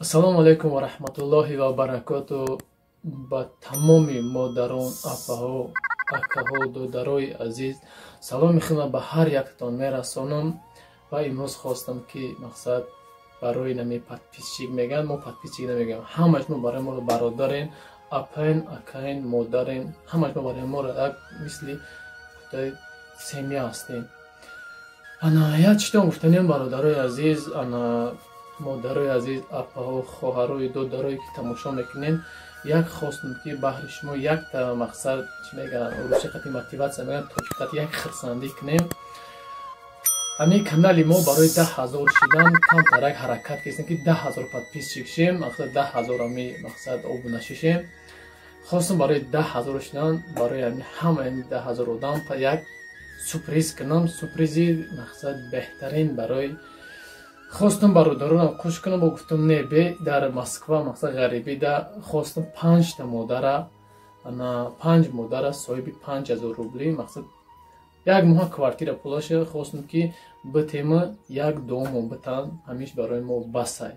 Ассалому алейкум ва рахматуллоҳи ва баракату ба тамоми модарон, апаҳо, акаҳо, додарои азиз. Салом мехоҳам ба ҳар яктон мерасонам ва имрӯз хостам ки мақсад барои нами подписчик мегӯянд, мо подписчик намегӯям, ҳамаашмо барои моро бародарен, апаен, акаен, модарен, ҳамаашмо барои моро як мисли семья ҳастем. Ана як читон гуфтанем бародарои азиз, ана модарои азиз, апаҳо, хоҳарои, додарое ки тамошо мекунем, як хостам ки баҳри шумо якта мақсад чӣ мегӯянд, рӯси қати мотиватсия мегӯянд, то ки қати як хирсандӣ кунем. Ҳамин канали мо барои 10,000 шидан камтарак ҳаракат кардем ки 10,000 подписчик шем, мақсад 10,000 ами мақсад обуначӣ шем. Хостам барои 10,000 шидан, барои ами ҳамаи 10,000 одам як сюрприз кунам. Сюрпризи мақсад беҳтарин барои хостам бародаронам кӯшиш кунам, бо гуфтам не бе дар Москва мақсад ғарибӣ да хостам 5 модара, ана 5 модара соҳиби 5,000 рубли, мақсад як моҳа квартира пулаша хостам ки битема як домон битан, ҳамиш барои мо басай.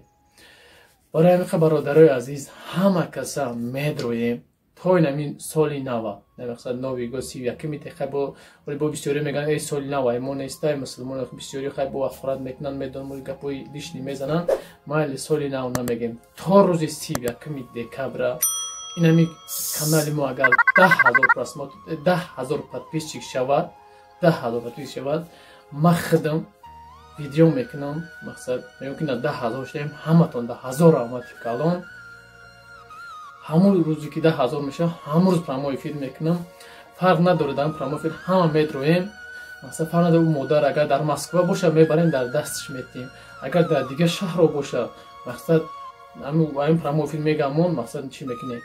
Барои ҳамин бародарои азиз, ҳама каса медроем то ин соли нава, мақсад нови го 31 тиқа бо бисёре мегӯянд эй соли нава мо нестай мусулмон, бисёре хай бо афрат мекунанд, медонам гапои лишни мезананд, майли соли нав намегем, то рӯзи 31 декабра инами канали мо агар 10,000 подписчик шавад, 10,000 подписчик шавад, ма худам видео мекунам, мақсад мемкина 10,000 шавем, ҳаматон 10,000 омади калон, ҳамон рӯзе ки 10,000 меша, ҳамон рӯз прямой эфир мекунам, фарқ надорад дар прямой эфир ҳама медроем, мақсад фарқ надорад модар агар дар Москва боша мебарем дар дастиш метиҳем, агар дар дигар шаҳро боша мақсад ҳамин прямой эфир мегамон, мақсад чӣ мекунем,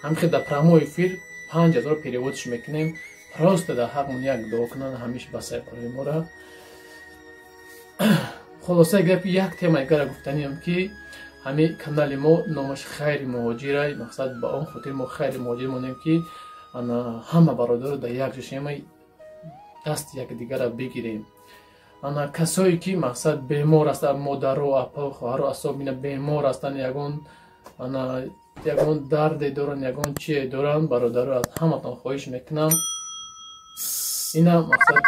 ҳамин дар прямой эфир 5,000 переводиш мекунем, просто дар ҳақмон як дуо кунанд, ҳамиш басай барои мора. Хулоса гапи як тема агар гуфтаниам ки ҳамин канали мо номаш хайри муҳоҷирай, мақсад ба он хотир мо хайри муҳоҷир монем ки ҳама бародаро дар як ҷошема дасти якдигара бигирем. Касое ки мақсад бемор ҳастанд, модаро, апао, хоҳаро асобина бемор ҳастанд, ягон дарде доранд, ягон чие доранд, бародаро аз ҳаматон хоҳиш мекунам, ина мақсад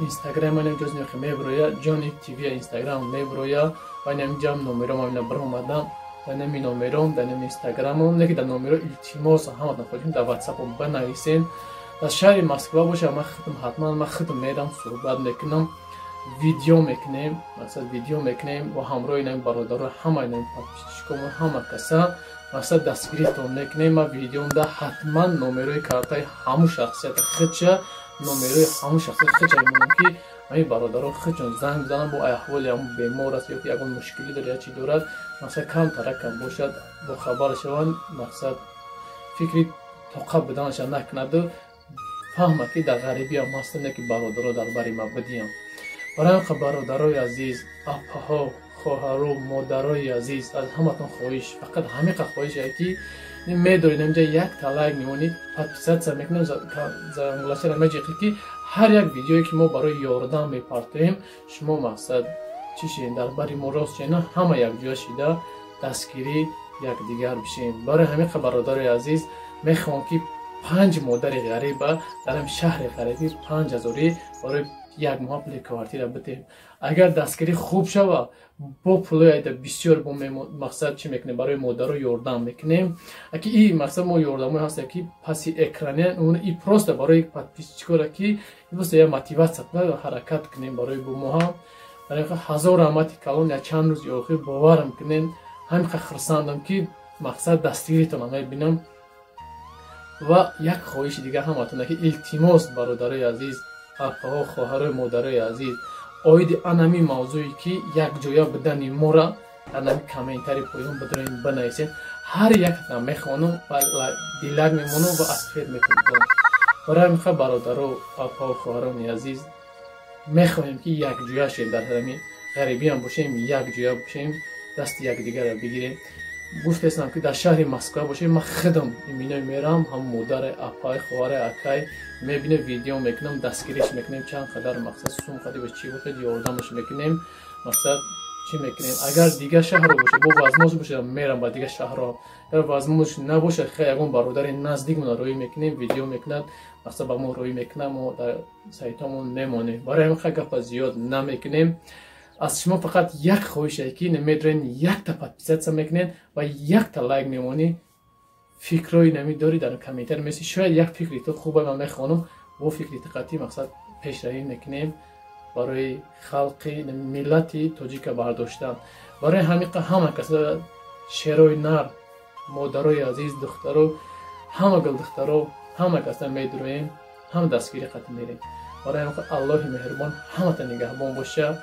инстаграм ҷоз меброя, ҷони тв инстаграм меброя, ва инҷам номером амина биромадам, данами номером, данами инстаграмом, не ки дар номеро илтимос ҳаматон хоҳиш дар ватсапо банависен. дар шаҳри Москва боша ма худам ҳатман ма худам мерам, суҳбат мекунам, видео мекунем, мақсад видео мекунем ва ҳамроҳи нами бародаро ҳамаи нами подписчикомон ҳама каса мақсад дастгиритон мекунем. Ма видеомда ҳатман номерои картаи ҳамун шахсияти худша, номерои ҳамун шахсияти худша мемонам ки ҳамин бародаро худшон занг бизанам, бо аҳволи ҳамун бемор аст ё ки ягон мушкилӣ дорад ё чӣ дорад, мақсад камтаракам бошад бохабар шаванд, мақсад фикри тоқа буданаша накунаду фаҳма ки дар ғарибӣ ҳам ҳастам, не ки бародаро дар бари ма бидиям. барои ҳамин бародарои азиз, апаҳо, хоҳаро, модарои азиз, аз ҳаматон хоҳиш, фақат ҳамиқа хоҳиша ки медоред инҷа якта лайк мемонед, подписатсия мекунем, зангулаша намеҷиқӣ ки ҳар як видеое ки мо барои ёрдам мепартоем, шумо мақсад чӣ шен дар бари мо рост шена, ҳама якҷоя шида дастгири якдигар бишем. барои ҳамин бародарои азиз, мехоҳам ки 5 модари ғариба дар ҳамин шаҳри ғарибӣ 5,000 барои як моҳа пули квартира битем. Агар дастгирӣ хуб шава, бо пулои айда бисёр бо мақсад чӣ мекунем, барои модаро ёрдам мекунем. Аки и мақсад мо ёрдамое ҳаст ки паси экране и просто барои подписчикора ки просто як мотиватсия ҳаракат кунем барои бо моҳа. барои 1000 рамати калон я чанд рӯзи охир боварам кунем, ҳамиқа хирсандам ки мақсад дастгиритона мебинам. ва як хоҳиши дигар ҳаматона ки илтимос бародарои азиз, апаҳо, хоҳарои, модарои азиз, оиди анами мавзӯе ки якҷоя будани мора анами комментари поён бидорем банависем, ҳар якта мехонам ва дилак мемонам ва асфед мекунам. барои ҳамин бародаро, апаҳо, хоҳарони азиз, мехоҳем ки якҷоя шем, дар ҳамин ғарибиам бошем, якҷоя бошем, дасти якдигара бигирем. гуфтестам ки дар шаҳри Москва бошем, ма худам иминой мерам, ҳамон модаре, апаи, хоҳаре, акай мебинем, видео мекунам, дастгириш мекунем, чанд қадар мақсад сум қади ба чӣ вақт ёрдамаш мекунем, мақсад چی میکنیم اگر دیگه شهر باشه با وزموش باشه میرم با دیگه شهرها اگر وزموش نباشه خیلی اون برادر نزدیک من روی میکنیم ویدیو میکنن مثلا با ما روی میکنم و در سایتمون نمونه برای همین خیلی گپ زیاد نمیکنیم از شما فقط یک خواهش که نمیدونین یک تا پادپیست میکنین و یک تا لایک میمونی فکرای نمیداری در کامنتر میسی شاید یک فکری تو خوبه من میخوانم و فکری قطعی مقصد پیشروی میکنیم برای خلق ملت تاجیک برداشتن برای همین همه کسا شیرای نر مادرای عزیز دخترو همه گل دخترو همه کسا میدرویم هم دستگیری قطع میریم برای همین الله مهربان همه تا نگهبان باشه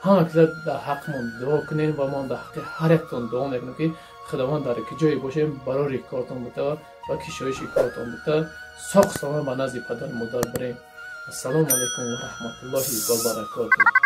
همه کسا در حقمون دعا کنین و ما در حق هر یکتون دعا میکنیم که خداوند در که جایی باشیم برای کارتون بوده و کشایش کارتون بوده ساق سلام به نزد پدر مادر بریم السلام علیکم و رحمت الله و برکاته